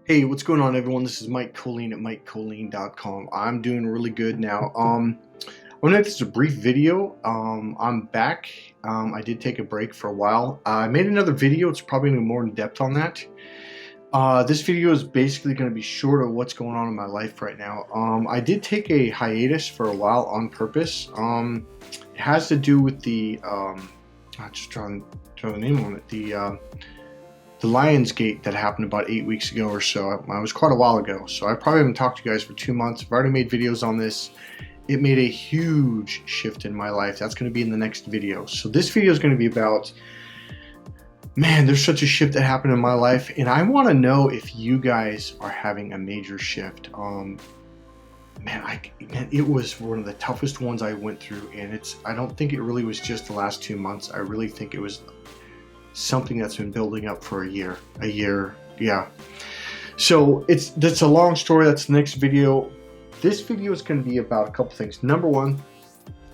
Hey, what's going on, everyone? This is Mike Colleen at MikeColleen.com. I'm doing really good now. I'm gonna make this a brief video. I'm back. I did take a break for a while. I made another video. It's probably gonna be more in depth on that. This video is basically going to be short of what's going on in my life right now. I did take a hiatus for a while on purpose. It has to do with the I just trying the name on it. The Lionsgate that happened about 8 weeks ago or so. It was quite a while ago, so I probably haven't talked to you guys for 2 months. I've already made videos on this. It made a huge shift in my life. That's going to be in the next video. So this video is going to be about, man, there's such a shift that happened in my life, and I want to know if you guys are having a major shift. Man, it was one of the toughest ones I went through, and I don't think it really was just the last 2 months. I really think it was something that's been building up for a year, yeah. So that's a long story. That's the next video. This video is going to be about a couple things. Number one,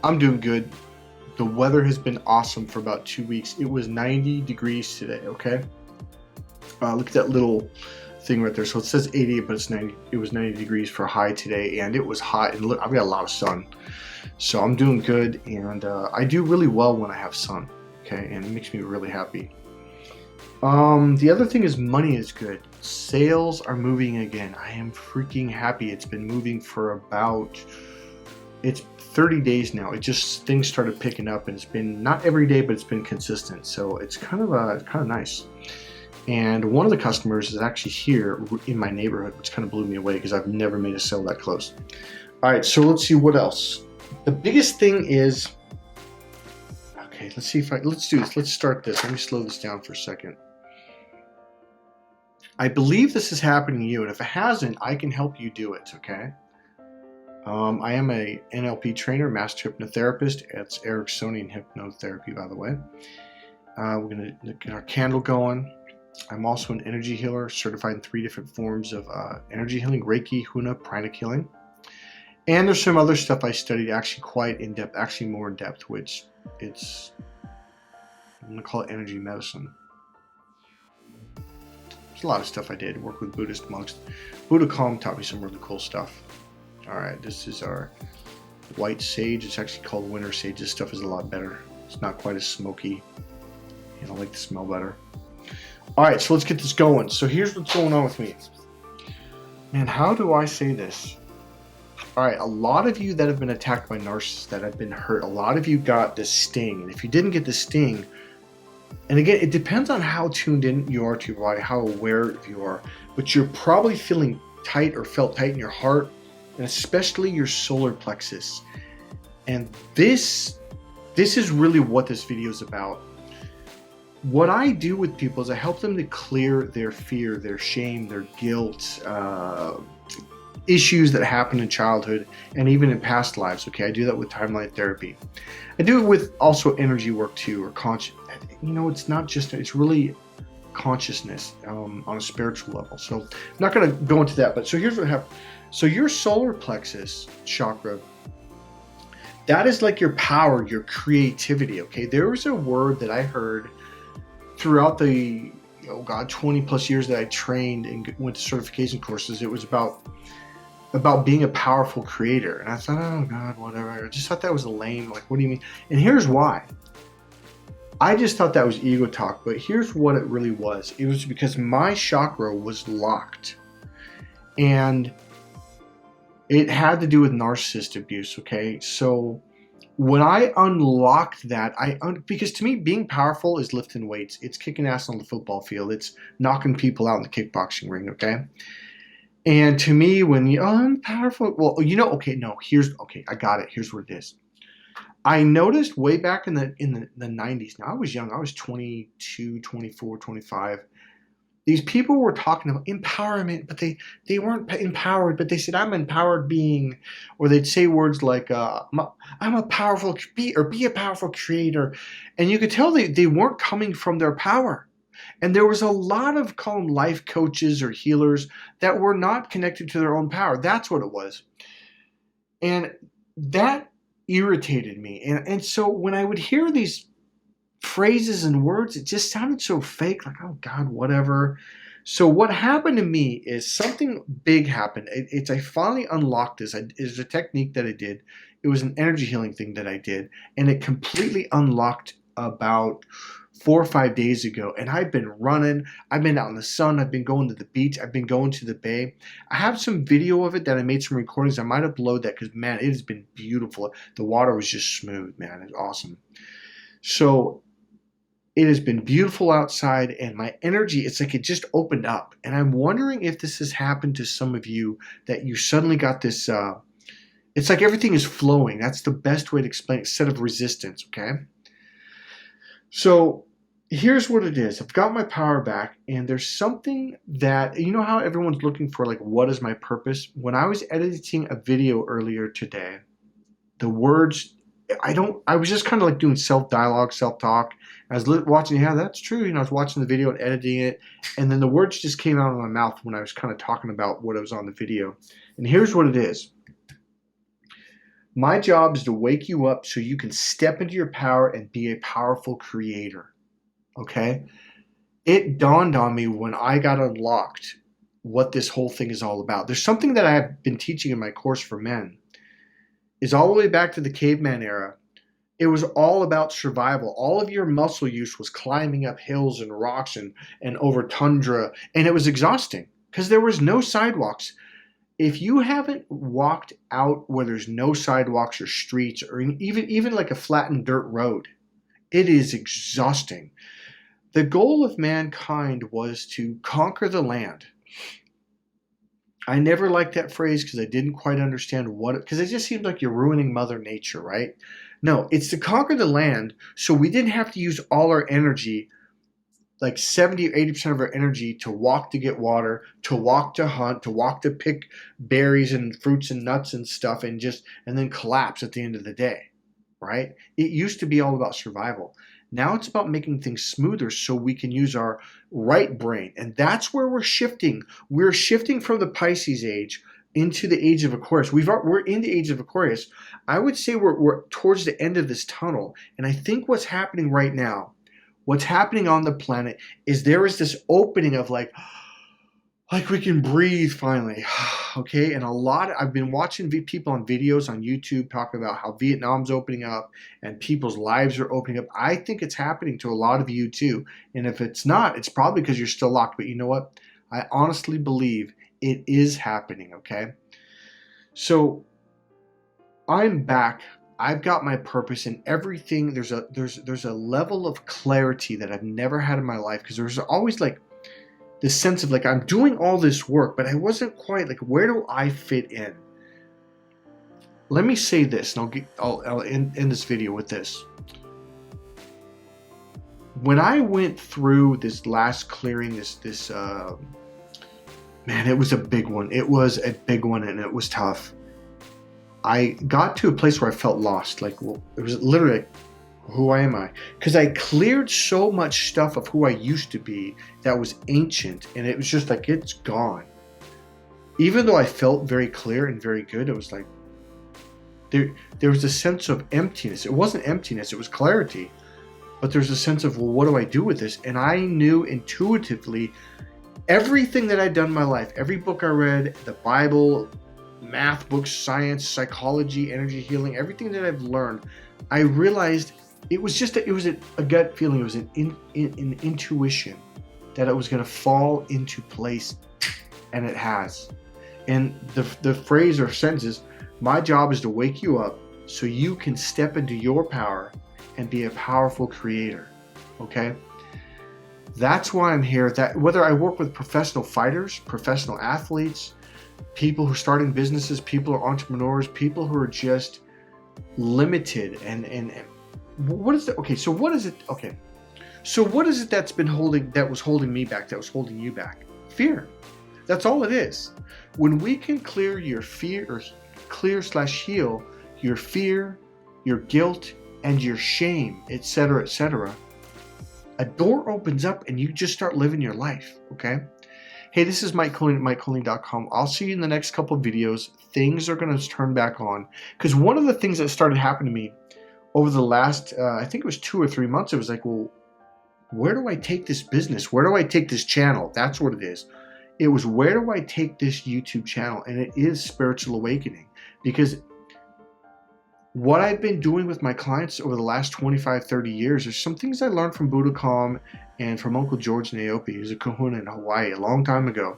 I'm doing good. The weather has been awesome for about 2 weeks. It was 90 degrees today, okay? Look at that little thing right there. So it says 80, but it's 90. It was 90 degrees for high today, and it was hot. And look, I've got a lot of sun. So I'm doing good, and I do really well when I have sun, okay? And it makes me really happy. The other thing is money is good. Sales are moving again. I am freaking happy. It's been moving for it's 30 days now. Things started picking up, and it's been not every day, but it's been consistent. So it's kind of nice. And one of the customers is actually here in my neighborhood, which kind of blew me away because I've never made a sale that close. All right, so let's see what else. The biggest thing is, okay, let's do this. Let's start this. Let me slow this down for a second. I believe this is happening to you, and if it hasn't, I can help you do it, okay? I am a NLP trainer, master hypnotherapist. It's Ericksonian hypnotherapy, by the way. We're going to get our candle going. I'm also an energy healer, certified in 3 different forms of energy healing: Reiki, Huna, pranic healing. And there's some other stuff I studied actually quite in depth, actually more in depth, which I'm going to call it energy medicine. There's a lot of stuff I did. Work with Buddhist monks. Buddha Calm taught me some really cool stuff. All right, this is our white sage. It's actually called winter sage. This stuff is a lot better. It's not quite as smoky, and I like the smell better. All right, so let's get this going. So here's what's going on with me. Man, how do I say this? All right, a lot of you that have been attacked by narcissists, that have been hurt, a lot of you got the sting. And if you didn't get the sting, and again, it depends on how tuned in you are to your body, how aware you are, but you're probably feeling tight or felt tight in your heart, and especially your solar plexus. And this is really what this video is about. What I do with people is I help them to clear their fear, their shame, their guilt, issues that happen in childhood and even in past lives. Okay, I do that with timeline therapy. I do it with also energy work too, or conscious. It's not just, it's really consciousness on a spiritual level. So I'm not going to go into that, but so here's what happened. So your solar plexus chakra, that is like your power, your creativity. Okay, there was a word that I heard throughout the 20 plus years that I trained and went to certification courses. It was about being a powerful creator, and I thought, oh God, whatever. I just thought that was lame. Like, what do you mean? And here's why. I just thought that was ego talk, but here's what it really was. It was because my chakra was locked, and it had to do with narcissist abuse. Okay, so when I unlocked that, because to me, being powerful is lifting weights. It's kicking ass on the football field. It's knocking people out in the kickboxing ring. Okay. And to me, when I'm powerful, well, okay, no, I got it. Here's what it is. I noticed way back in the 90s. Now I was young. I was 22, 24, 25. These people were talking about empowerment, but they weren't empowered, but they said, I'm an empowered being. Or they'd say words like, I'm a powerful, be a powerful creator. And you could tell they weren't coming from their power. And there was a lot of, call them life coaches or healers, that were not connected to their own power. That's what it was. And that irritated me. And so when I would hear these phrases and words, it just sounded so fake, like, oh God, whatever. So what happened to me is something big happened. I finally unlocked this. It's a technique that I did. It was an energy healing thing that I did, and it completely unlocked about 4 or 5 days ago. And I've been running. I've been out in the sun. I've been going to the beach. I've been going to the bay. I have some video of it that I made some recordings. I might upload that because, man, it has been beautiful. The water was just smooth, man. It's awesome. So it has been beautiful outside, and my energy, it's like it just opened up. And I'm wondering if this has happened to some of you, that you suddenly got this, it's like everything is flowing. That's the best way to explain it, instead of resistance, okay? So here's what it is. I've got my power back, and there's something that, you know how everyone's looking for, like, what is my purpose? When I was editing a video earlier today, the words, I was just kind of like doing self-dialogue, self-talk. I was watching, yeah, that's true. You know, I was watching the video and editing it, and then the words just came out of my mouth when I was kind of talking about what was on the video. And here's what it is. My job is to wake you up so you can step into your power and be a powerful creator, okay? It dawned on me when I got unlocked what this whole thing is all about. There's something that I have been teaching in my course for men. Is all the way back to the caveman era. It was all about survival. All of your muscle use was climbing up hills and rocks and over tundra, and it was exhausting because there was no sidewalks. If you haven't walked out where there's no sidewalks or streets or even like a flattened dirt road, it is exhausting. The goal of mankind was to conquer the land. I never liked that phrase because I didn't quite understand because it just seemed like you're ruining Mother Nature, right? No, it's to conquer the land so we didn't have to use all our energy, like 70 or 80% of our energy, to walk to get water, to walk to hunt, to walk to pick berries and fruits and nuts and stuff, and then collapse at the end of the day, right? It used to be all about survival. Now it's about making things smoother so we can use our right brain. And that's where we're shifting. We're shifting from the Pisces age into the age of Aquarius. We're in the age of Aquarius. I would say we're towards the end of this tunnel. And I think what's happening right now, what's happening on the planet, is there is this opening of like we can breathe finally, okay? And I've been watching people on videos on YouTube talking about how Vietnam's opening up and people's lives are opening up. I think it's happening to a lot of you too. And if it's not, it's probably because you're still locked. But you know what? I honestly believe it is happening, okay? So I'm back. I've got my purpose in everything. There's a level of clarity that I've never had in my life, because there's always like this sense of like I'm doing all this work, but I wasn't quite like, where do I fit in? Let me say this, and I'll end this video with this. When I went through this last clearing, man, it was a big one. It was a big one, and it was tough. I got to a place where I felt lost. Like, well, it was literally like, who am I? Because I cleared so much stuff of who I used to be that was ancient, and it was just like, it's gone. Even though I felt very clear and very good, it was like, there was a sense of emptiness. It wasn't emptiness, it was clarity. But there's a sense of, well, what do I do with this? And I knew intuitively everything that I'd done in my life, every book I read, the Bible, math books, science, psychology, energy healing, everything that I've learned, I realized it was a gut feeling. It was an intuition that it was going to fall into place, and it has. And the phrase or sentence is, my job is to wake you up so you can step into your power and be a powerful creator. Okay? That's why I'm here. That whether I work with professional fighters, professional athletes, people who are starting businesses, people who are entrepreneurs, people who are just limited and what is it? Okay, so what is it? Okay, so what is it that was holding me back, that was holding you back? Fear. That's all it is. When we can clear your fear, or heal your fear, your guilt, and your shame, etc., a door opens up and you just start living your life. Okay. Hey, this is Mike Colleen at MikeColleen.com. I'll see you in the next couple of videos. Things are going to turn back on. Because one of the things that started happening to me over the last, I think it was 2 or 3 months, it was like, well, where do I take this business? Where do I take this channel? That's what it is. It was, where do I take this YouTube channel? And it is Spiritual Awakening, because what I've been doing with my clients over the last 25, 30 years, there's some things I learned from Buddha Calm and from Uncle George Naopi, who's a kahuna in Hawaii a long time ago.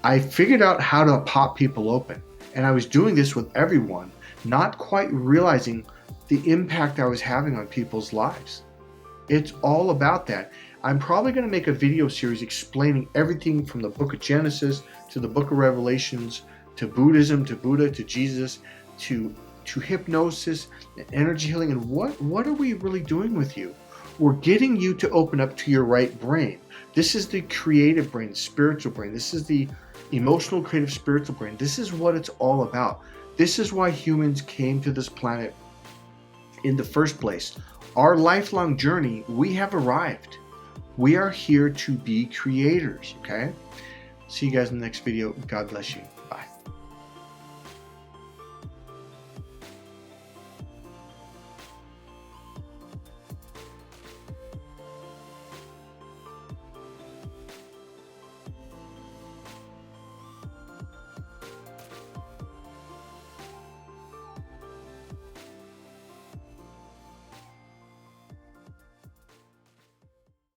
I figured out how to pop people open. And I was doing this with everyone, not quite realizing the impact I was having on people's lives. It's all about that. I'm probably going to make a video series explaining everything from the book of Genesis to the book of Revelations, to Buddhism, to Buddha, to Jesus, to hypnosis and energy healing, and what are we really doing with you? We're getting you to open up to your right brain. This is the creative brain, spiritual brain. This is the emotional, creative, spiritual brain. This is what it's all about. This is why humans came to this planet in the first place. Our lifelong journey, we have arrived. We are here to be creators, okay? See you guys in the next video. God bless you.